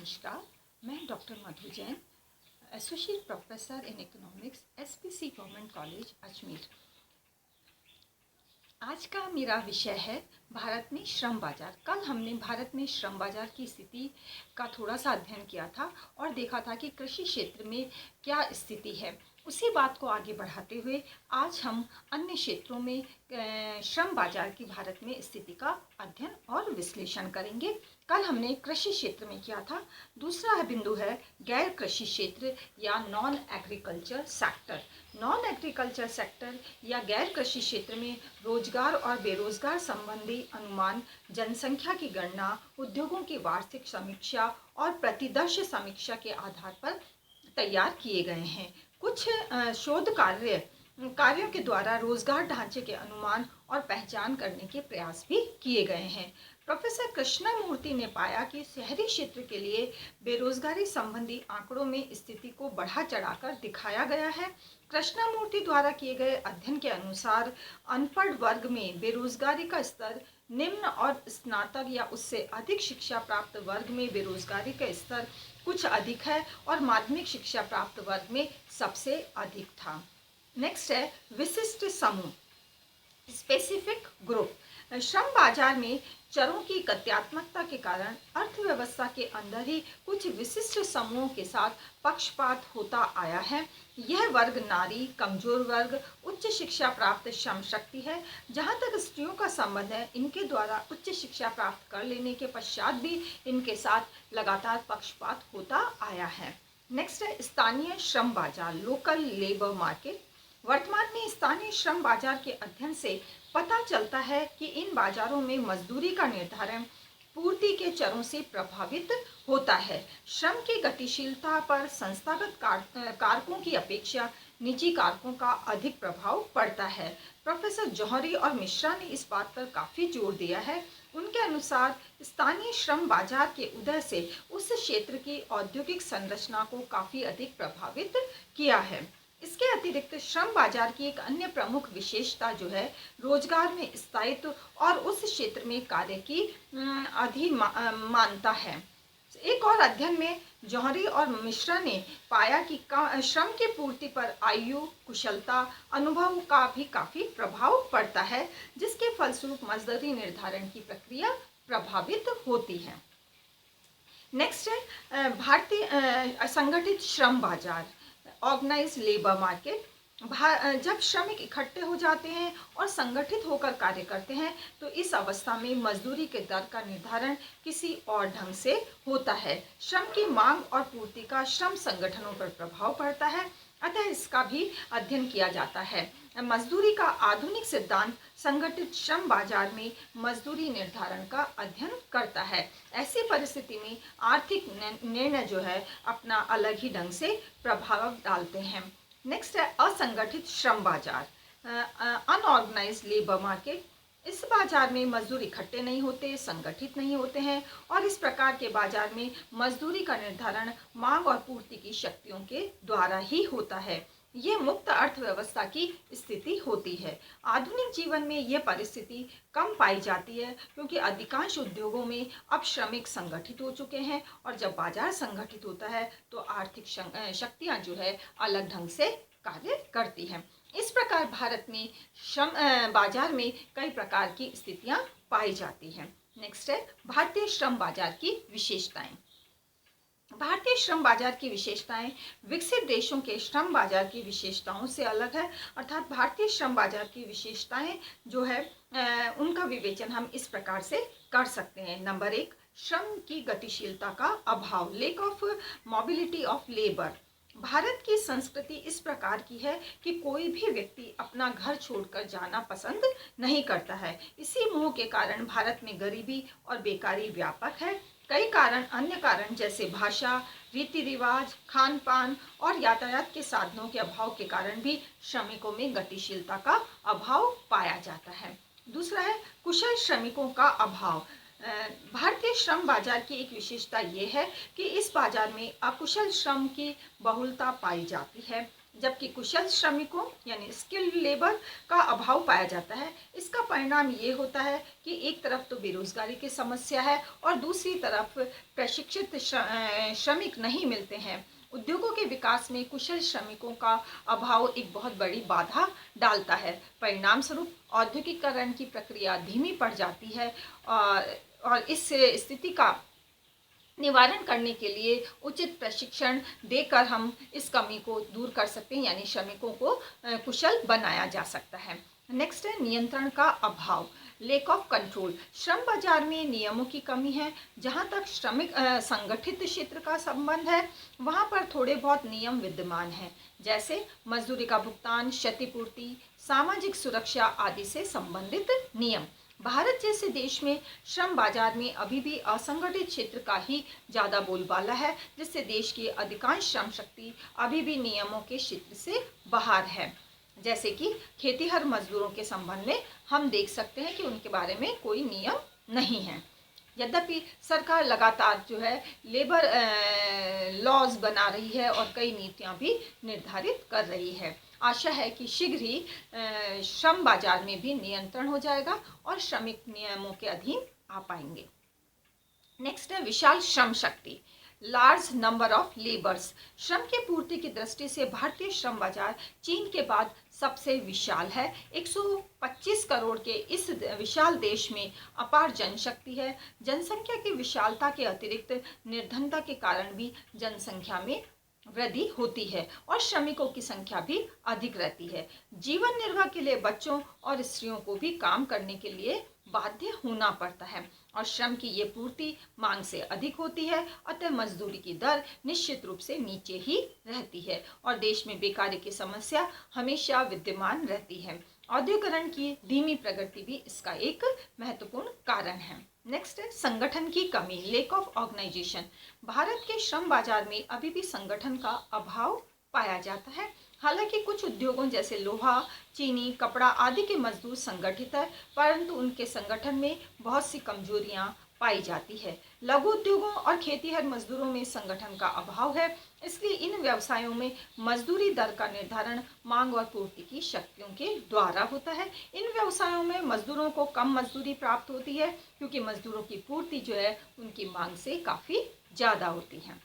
नमस्कार, मैं doctor Madhu Jain, associate professor in economics, SPC government college Ajmer. आज का मेरा विषय है भारत में श्रम बाजार। कल हमने भारत में श्रम बाजार की स्थिति का थोड़ा सा अध्ययन किया था और देखा था कि कृषि क्षेत्र में क्या स्थिति है। उसी बात को आगे बढ़ाते हुए आज हम अन्य क्षेत्रों में श्रम बाजार की भारत में स्थिति का अध्ययन और विश्लेषण करेंगे। कल हमने कृषि क्षेत्र में किया था। दूसरा बिंदु है गैर कृषि क्षेत्र या non agriculture sector. Non agriculture sector या गैर कृषि क्षेत्र में रोजगार और बेरोजगार संबंधी अनुमान, जनसंख्या की गणना, उद्योगों की वार्षिक समीक्षा और प्रतिवर्ष समीक्षा के आधार पर तैयार किए गए हैं। कुछ शोध कार्यों के द्वारा रोजगार ढांचे के अनुमान और पहचान करने के प्रयास भी किए गए हैं। प्रोफेसर कृष्णमूर्ति ने पाया कि शहरी क्षेत्र के लिए बेरोजगारी संबंधी आंकड़ों में स्थिति को बढ़ा चढ़ाकर दिखाया गया है। कृष्णमूर्ति द्वारा किए गए अध्ययन के अनुसार अनपढ़ वर्ग में बेरोजगारी का स्तर निम्न और स्नातक या उससे अधिक शिक्षा प्राप्त वर्ग में बेरोजगारी का स्तर कुछ अधिक है और माध्यमिक शिक्षा प्राप्त वर्ग में सबसे अधिक था। नेक्स्ट है विशिष्ट समूह, स्पेसिफिक ग्रुप। श्रम बाजार में चरों की गत्यात्मकता के कारण अर्थव्यवस्था के अंदर ही कुछ विशिष्ट समूहों के साथ पक्षपात होता आया है। यह वर्ग नारी, कमजोर वर्ग, उच्च शिक्षा प्राप्त श्रम शक्ति है। जहाँ तक स्त्रियों का संबंध है, इनके द्वारा उच्च शिक्षा प्राप्त कर लेने के पश्चात भी इनके साथ लगातार पक्षपात होता आया है। नेक्स्ट है स्थानीय श्रम बाजार, लोकल लेबर मार्केट। वर्तमान में स्थानीय श्रम बाजार के अध्ययन से पता चलता है कि इन बाजारों में मजदूरी का निर्धारण पूर्ति के चरों से प्रभावित होता है। श्रम की गतिशीलता पर संस्थागत कारकों की अपेक्षा निजी कारकों का अधिक प्रभाव पड़ता है। प्रोफेसर जौहरी और मिश्रा ने इस बात पर काफ़ी जोर दिया है। उनके अनुसार स्थानीय श्रम बाजार के उदय से उस क्षेत्र की औद्योगिक संरचना को काफ़ी अधिक प्रभावित किया है। इसके अतिरिक्त श्रम बाजार की एक अन्य प्रमुख विशेषता जो है रोजगार में स्थायित्व और उस क्षेत्र में कार्य की अधिमानता है। एक और अध्ययन में जौहरी और मिश्रा ने पाया कि श्रम की पूर्ति पर आयु, कुशलता, अनुभव का भी काफ़ी प्रभाव पड़ता है, जिसके फलस्वरूप मजदूरी निर्धारण की प्रक्रिया प्रभावित होती है। नेक्स्ट है भारतीय असंगठित श्रम बाजार, ऑर्गेनाइज लेबर मार्केट। जब श्रमिक इकट्ठे हो जाते हैं और संगठित होकर कार्य करते हैं तो इस अवस्था में मजदूरी के दर का निर्धारण किसी और ढंग से होता है। श्रम की मांग और पूर्ति का श्रम संगठनों पर प्रभाव पड़ता है, अतः इसका भी अध्ययन किया जाता है। मजदूरी का आधुनिक सिद्धांत संगठित श्रम बाजार में मजदूरी निर्धारण का अध्ययन करता है। ऐसी परिस्थिति में आर्थिक निर्णय जो है अपना अलग ही ढंग से प्रभाव डालते हैं। नेक्स्ट है असंगठित श्रम बाजार, अनऑर्गेनाइज्ड लेबर मार्केट। इस बाजार में मजदूर इकट्ठे नहीं होते, संगठित नहीं होते हैं और इस प्रकार के बाजार में मजदूरी का निर्धारण मांग और पूर्ति की शक्तियों के द्वारा ही होता है। ये मुक्त अर्थव्यवस्था की स्थिति होती है। आधुनिक जीवन में यह परिस्थिति कम पाई जाती है क्योंकि अधिकांश उद्योगों में अब श्रमिक संगठित हो चुके हैं और जब बाजार संगठित होता है तो आर्थिक शक्तियां जो है अलग ढंग से कार्य करती हैं। इस प्रकार भारत में श्रम बाजार में कई प्रकार की स्थितियां पाई जाती हैं। नेक्स्ट है भारतीय श्रम बाजार की विशेषताएं। भारतीय श्रम बाजार की विशेषताएं विकसित देशों के श्रम बाजार की विशेषताओं से अलग है। अर्थात भारतीय श्रम बाजार की विशेषताएं जो है उनका विवेचन हम इस प्रकार से कर सकते हैं। नंबर 1, श्रम की गतिशीलता का अभाव, lake of mobility of labour. Bharat की संस्कृति इस प्रकार की है कि कोई भी व्यक्ति अपना घर छोड़कर जाना पसंद नहीं करता है। इसी मोह के कारण भारत में गरीबी और बेकारी व्यापक है। कई कारण, अन्य कारण जैसे भाषा, रीति रिवाज, खान पान और यातायात के साधनों के अभाव के कारण भी श्रमिकों में गतिशीलता का अभाव पाया जाता है। दूसरा है कुशल श्रमिकों का अभाव। भारतीय श्रम बाजार की एक विशेषता ये है कि इस बाजार में अकुशल श्रम की बहुलता पाई जाती है। जबकि कुशल श्रमिकों यानी स्किल्ड लेबर का अभाव पाया जाता है। इसका परिणाम ये होता है कि एक तरफ तो बेरोजगारी की समस्या है और दूसरी तरफ प्रशिक्षित श्रमिक नहीं मिलते हैं। उद्योगों के विकास में कुशल श्रमिकों का अभाव एक बहुत बड़ी बाधा डालता है। परिणाम स्वरूप औद्योगिकरण की प्रक्रिया धीमी पड़ जाती है और इस स्थिति का निवारण करने के लिए उचित प्रशिक्षण देकर हम इस कमी को दूर कर सकते हैं, यानी श्रमिकों को कुशल बनाया जा सकता है। नेक्स्ट है नियंत्रण का अभाव, लेक ऑफ कंट्रोल। श्रम बाजार में नियमों की कमी है। जहां तक श्रमिक संगठित क्षेत्र का संबंध है, वहां पर थोड़े बहुत नियम विद्यमान हैं, जैसे मजदूरी का भुगतान, क्षतिपूर्ति, सामाजिक सुरक्षा आदि से संबंधित नियम। भारत जैसे देश में श्रम बाजार में अभी भी असंगठित क्षेत्र का ही ज़्यादा बोलबाला है, जिससे देश की अधिकांश श्रम शक्ति अभी भी नियमों के क्षेत्र से बाहर है। जैसे कि खेतीहर मजदूरों के संबंध में हम देख सकते हैं कि उनके बारे में कोई नियम नहीं है। यद्यपि सरकार लगातार जो है लेबर लॉज बना रही है और कई नीतियां भी निर्धारित कर रही है। आशा है कि शीघ्र ही श्रम बाजार में भी नियंत्रण हो जाएगा और श्रमिक नियमों के अधीन आ पाएंगे। नेक्स्ट है विशाल Shram Shakti, large number of labours. श्रम की पूर्ति की दृष्टि से भारतीय श्रम बाजार चीन के बाद सबसे विशाल है। 125 करोड़ के इस विशाल देश में अपार जनशक्ति है। जनसंख्या की विशालता के अतिरिक्त निर्धनता के कारण भी जनसंख्या में वृद्धि होती है और श्रमिकों की संख्या भी अधिक रहती है। जीवन निर्वाह के लिए बच्चों और स्त्रियों को भी काम करने के लिए बाध्य होना पड़ता है और श्रम की ये पूर्ति मांग से अधिक होती है। अतः मजदूरी की दर निश्चित रूप से नीचे ही रहती है और देश में बेकारी की समस्या हमेशा विद्यमान रहती है। औद्योगिकरण की धीमी प्रगति भी इसका एक महत्वपूर्ण कारण है। नेक्स्ट है संगठन की कमी, लेक ऑफ ऑर्गेनाइजेशन। भारत के श्रम बाजार में अभी भी संगठन का अभाव पाया जाता है। हालांकि कुछ उद्योगों जैसे लोहा, चीनी, कपड़ा आदि के मजदूर संगठित है, परंतु उनके संगठन में बहुत सी कमजोरियां पाई जाती है। लघु उद्योगों और खेतीहर मजदूरों में संगठन का अभाव है, इसलिए इन व्यवसायों में मजदूरी दर का निर्धारण मांग और पूर्ति की शक्तियों के द्वारा होता है। इन व्यवसायों में मजदूरों को कम मजदूरी प्राप्त होती है क्योंकि मजदूरों की पूर्ति जो है उनकी मांग से काफ़ी ज़्यादा होती है।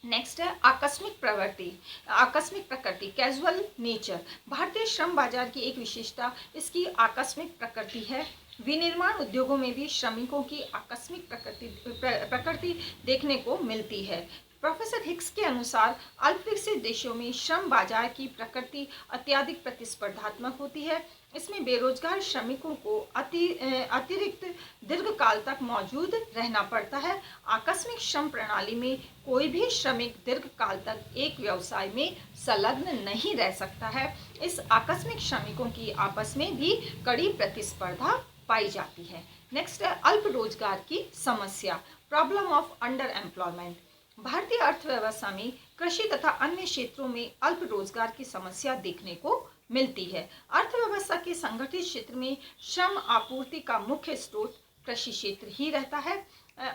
नेक्स्ट है आकस्मिक प्रकृति, कैजुअल नेचर। भारतीय श्रम बाजार की एक विशेषता इसकी आकस्मिक प्रकृति है। विनिर्माण उद्योगों में भी श्रमिकों की आकस्मिक प्रकृति देखने को मिलती है। प्रोफेसर हिक्स के अनुसार अल्पविकसित देशों में श्रम बाजार की प्रकृति अत्यधिक प्रतिस्पर्धात्मक होती है। इसमें बेरोजगार श्रमिकों को अतिरिक्त दीर्घकाल तक मौजूद रहना पड़ता है। आकस्मिक श्रम प्रणाली में कोई भी श्रमिक दीर्घकाल तक एक व्यवसाय में संलग्न नहीं रह सकता है। इस आकस्मिक श्रमिकों की आपस में भी कड़ी प्रतिस्पर्धा पाई जाती है। नेक्स्ट है अल्प रोजगार की समस्या, प्रॉब्लम ऑफ अंडर एम्प्लॉयमेंट। भारतीय अर्थव्यवस्था में कृषि तथा अन्य क्षेत्रों में अल्प रोजगार की समस्या देखने को मिलती है। अर्थव्यवस्था के संगठित क्षेत्र में श्रम आपूर्ति का मुख्य स्रोत कृषि क्षेत्र ही रहता है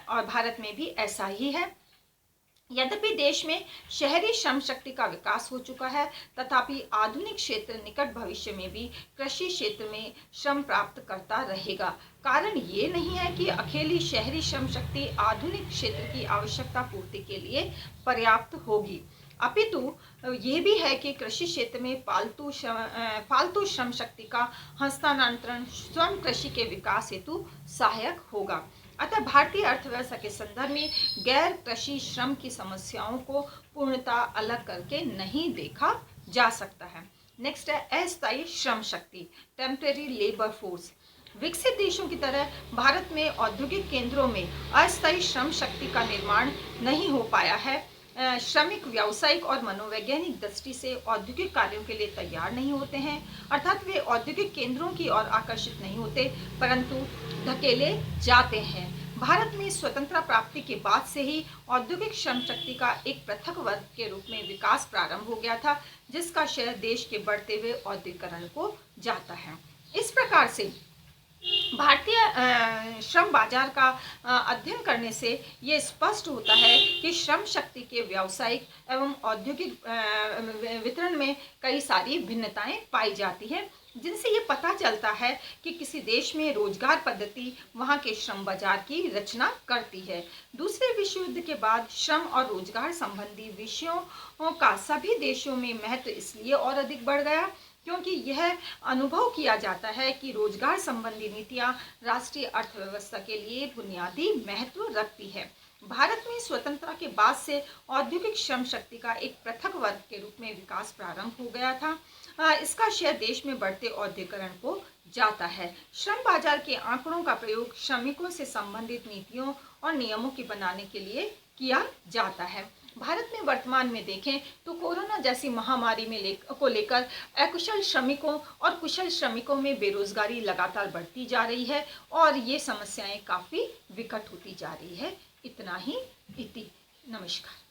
और भारत में भी ऐसा ही है। यद्यपि देश में शहरी श्रम शक्ति का विकास हो चुका है, तथापि आधुनिक क्षेत्र निकट भविष्य में भी कृषि क्षेत्र में श्रम प्राप्त करता रहेगा। कारण ये नहीं है कि अकेली शहरी श्रम शक्ति आधुनिक क्षेत्र की आवश्यकता पूर्ति के लिए पर्याप्त होगी, अपितु ये भी है कि कृषि क्षेत्र में फालतू श्रम शक्ति का हस्तांतरण स्वयं कृषि के विकास हेतु सहायक होगा। अतः भारतीय अर्थव्यवस्था के संदर्भ में गैर कृषि श्रम की समस्याओं को पूर्णतः अलग करके नहीं देखा जा सकता है। नेक्स्ट है अस्थायी Shram Shakti, temporary labour force. विकसित देशों की तरह भारत में औद्योगिक केंद्रों में अस्थायी श्रम शक्ति का निर्माण नहीं हो पाया है। श्रमिक व्यावसायिक और मनोवैज्ञानिक दृष्टि से औद्योगिक कार्यों के लिए तैयार नहीं होते हैं, अर्थात वे औद्योगिक केंद्रों की ओर आकर्षित नहीं होते परंतु धकेले जाते हैं। भारत में स्वतंत्रता प्राप्ति के बाद से ही औद्योगिक श्रम शक्ति का एक पृथक वर्ग के रूप में विकास प्रारंभ हो गया था, जिसका श्रेय देश के बढ़ते हुए औद्योगिकरण को जाता है। इस प्रकार से भारतीय श्रम बाजार का अध्ययन करने से ये स्पष्ट होता है कि श्रम शक्ति के व्यावसायिक एवं औद्योगिक वितरण में कई सारी भिन्नताएं पाई जाती हैं, जिनसे ये पता चलता है कि किसी देश में रोजगार पद्धति वहाँ के श्रम बाजार की रचना करती है। दूसरे विश्व युद्ध के बाद श्रम और रोजगार संबंधी विषयों का सभी देशों में महत्व इसलिए और अधिक बढ़ गया क्योंकि यह अनुभव किया जाता है कि रोजगार संबंधी नीतियां राष्ट्रीय अर्थव्यवस्था के लिए बुनियादी महत्व रखती है। भारत में स्वतंत्रता के बाद से औद्योगिक श्रम शक्ति का एक पृथक वर्ग के रूप में विकास प्रारंभ हो गया था। इसका श्रेय देश में बढ़ते औद्योगिकरण को जाता है। श्रम बाजार के आंकड़ों का प्रयोग श्रमिकों से संबंधित नीतियों और नियमों के बनाने के लिए किया जाता है। भारत में वर्तमान में देखें तो कोरोना जैसी महामारी को लेकर अकुशल श्रमिकों और कुशल श्रमिकों में बेरोजगारी लगातार बढ़ती जा रही है और ये समस्याएं काफ़ी विकट होती जा रही है। इतना ही इति। नमस्कार।